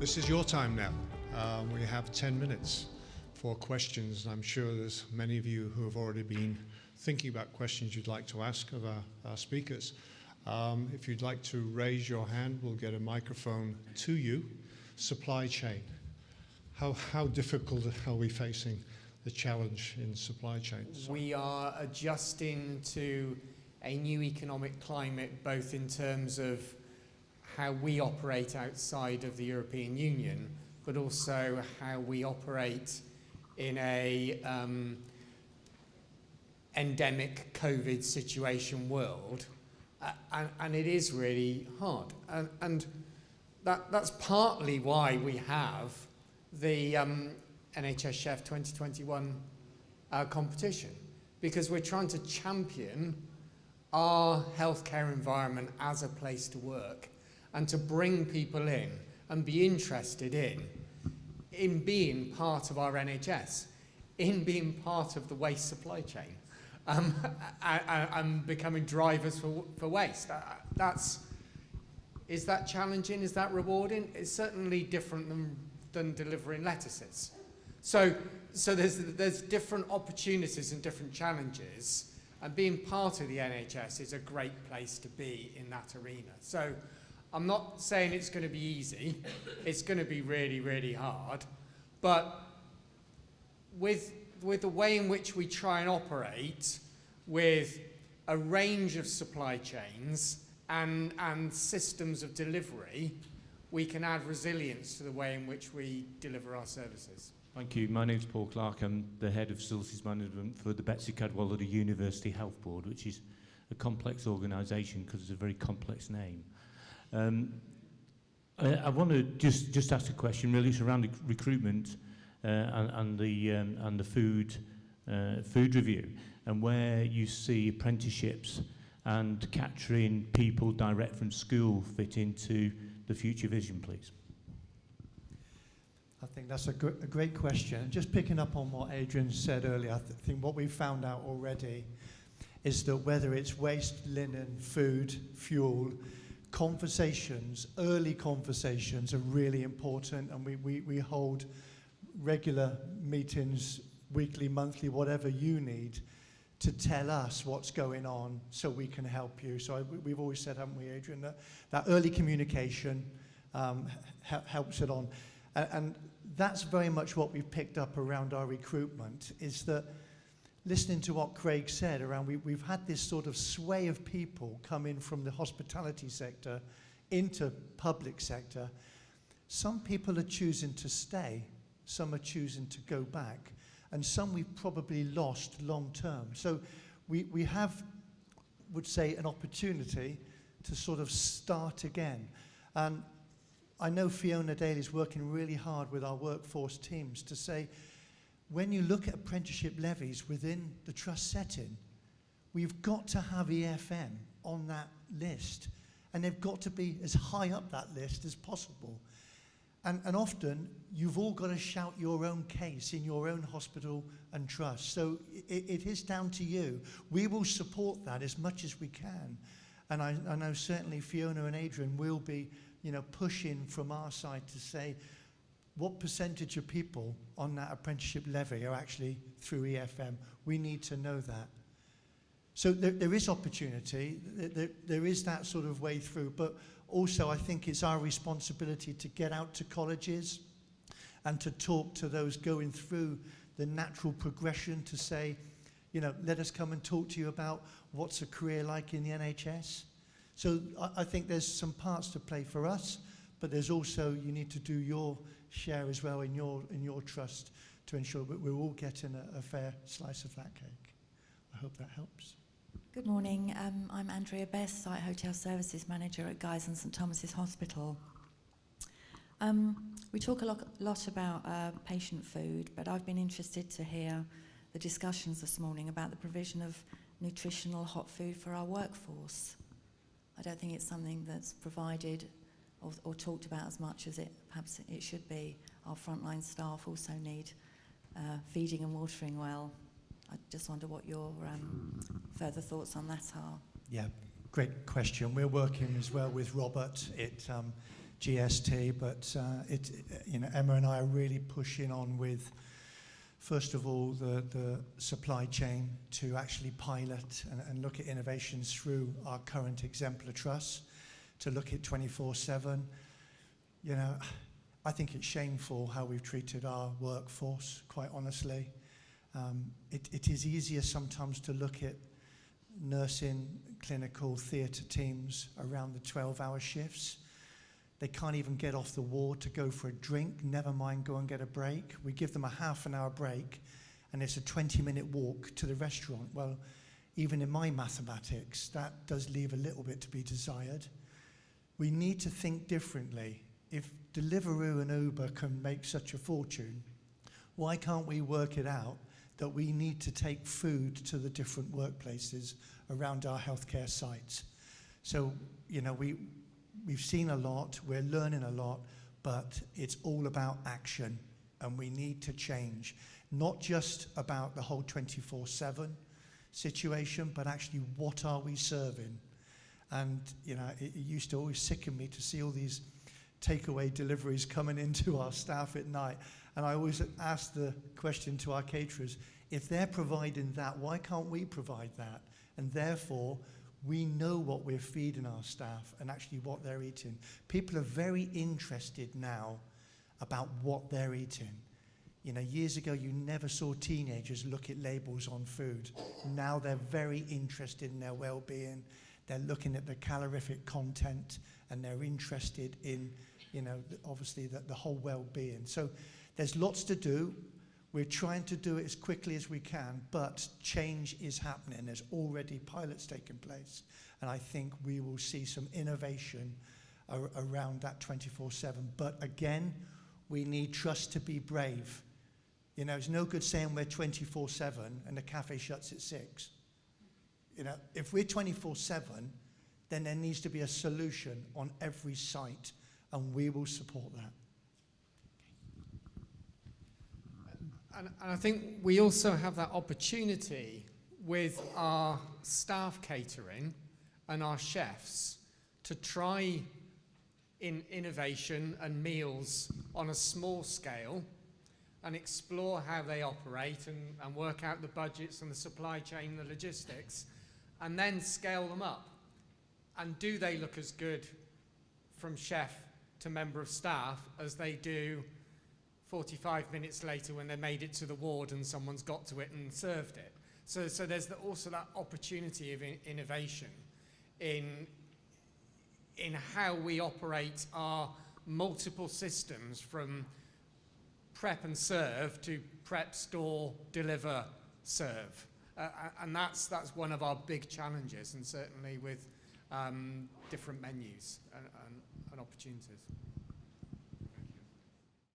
This is your time now. We have 10 minutes for questions, and I'm sure there's many of you who have already been thinking about questions you'd like to ask of our speakers. If you'd like to raise your hand, we'll get a microphone to you. Supply chain. How difficult are we facing the challenge in supply chains? We are adjusting to a new economic climate, both in terms of how we operate outside of the European Union, but also how we operate in a endemic COVID situation world. And it is really hard. And that's partly why we have the NHS Chef 2021 competition, because we're trying to champion our healthcare environment as a place to work and to bring people in and be interested in being part of our NHS, in being part of the waste supply chain, and becoming drivers for waste. Is that challenging? Is that rewarding? It's certainly different than delivering lettuces. So there's different opportunities and different challenges, and being part of the NHS is a great place to be in that arena. So I'm not saying it's going to be easy. It's going to be really, really hard. But with the way in which we try and operate with a range of supply chains and systems of delivery, we can add resilience to the way in which we deliver our services. Thank you. My name's Paul Clark. I'm the Head of Facilities Management for the Betsy Cadwallader University Health Board, which is a complex organisation because it's a very complex name. I want to just ask a question, really. It's around recruitment and the food review, and where you see apprenticeships and capturing people direct from school fit into the future vision, please. I think that's a great question. Just picking up on what Adrian said earlier, I think what we've found out already is that whether it's waste, linen, food, fuel, early conversations are really important, and we hold regular meetings, weekly, monthly, whatever you need, to tell us what's going on so we can help you. So we've always said, haven't we, Adrian, that early communication helps it on. And that's very much what we've picked up around our recruitment, is that listening to what Craig said around, we've had this sort of sway of people come in from the hospitality sector into public sector. Some people are choosing to stay, some are choosing to go back, and some we've probably lost long term. So we have, would say, an opportunity to sort of start again. And I know Fiona Daly is working really hard with our workforce teams to say, when you look at apprenticeship levies within the trust setting, we've got to have EFM on that list, and they've got to be as high up that list as possible. And often, you've all got to shout your own case in your own hospital and trust. So it is down to you. We will support that as much as we can. And I know certainly Fiona and Adrian will be, pushing from our side to say, what percentage of people on that apprenticeship levy are actually through EFM? We need to know that. So there is opportunity, there is that sort of way through, but also I think it's our responsibility to get out to colleges and to talk to those going through the natural progression to say, let us come and talk to you about what's a career like in the NHS. So I think there's some parts to play for us, but there's also, you need to do your share as well in your trust to ensure that we're all getting a fair slice of that cake. I hope that helps. Good morning. I'm Andrea Best, Site Hotel Services Manager at Guy's and St Thomas's Hospital. We talk a lot about patient food, but I've been interested to hear the discussions this morning about the provision of nutritional hot food for our workforce. I don't think it's something that's provided or talked about as much as perhaps it should be. Our frontline staff also need feeding and watering well. I just wonder what your further thoughts on that are. Yeah, great question. We're working as well with Robert at GST, but Emma and I are really pushing on with, first of all, the supply chain to actually pilot and look at innovations through our current exemplar trusts, to look at 24/7. I think it's shameful how we've treated our workforce, quite honestly. It is easier sometimes to look at nursing, clinical, theatre teams around the 12-hour shifts. They can't even get off the ward to go for a drink, never mind go and get a break. We give them a half an hour break and it's a 20-minute walk to the restaurant. Well, even in my mathematics, that does leave a little bit to be desired. We need to think differently. If Deliveroo and Uber can make such a fortune, why can't we work it out that we need to take food to the different workplaces around our healthcare sites? So, we've seen a lot, we're learning a lot, but it's all about action, and we need to change. Not just about the whole 24/7 situation, but actually what are we serving? And, it used to always sicken me to see all these takeaway deliveries coming into our staff at night. And I always ask the question to our caterers, if they're providing that, why can't we provide that? And therefore, we know what we're feeding our staff and actually what they're eating. People are very interested now about what they're eating. Years ago, you never saw teenagers look at labels on food. Now they're very interested in their well-being. They're looking at the calorific content, and they're interested in, obviously the whole well-being. So there's lots to do. We're trying to do it as quickly as we can, but change is happening. There's already pilots taking place, and I think we will see some innovation around that 24/7. But again, we need trust to be brave. It's no good saying we're 24/7 and the cafe shuts at 6. If we're 24/7, then there needs to be a solution on every site, and we will support that. And I think we also have that opportunity with our staff catering and our chefs to try innovation and meals on a small scale and explore how they operate and work out the budgets and the supply chain, the logistics, and then scale them up. And do they look as good from chef to member of staff as they do 45 minutes later when they made it to the ward and someone's got to it and served it? So there's also that opportunity of innovation in how we operate our multiple systems, from prep and serve to prep, store, deliver, serve. And that's one of our big challenges, and certainly with different menus and opportunities.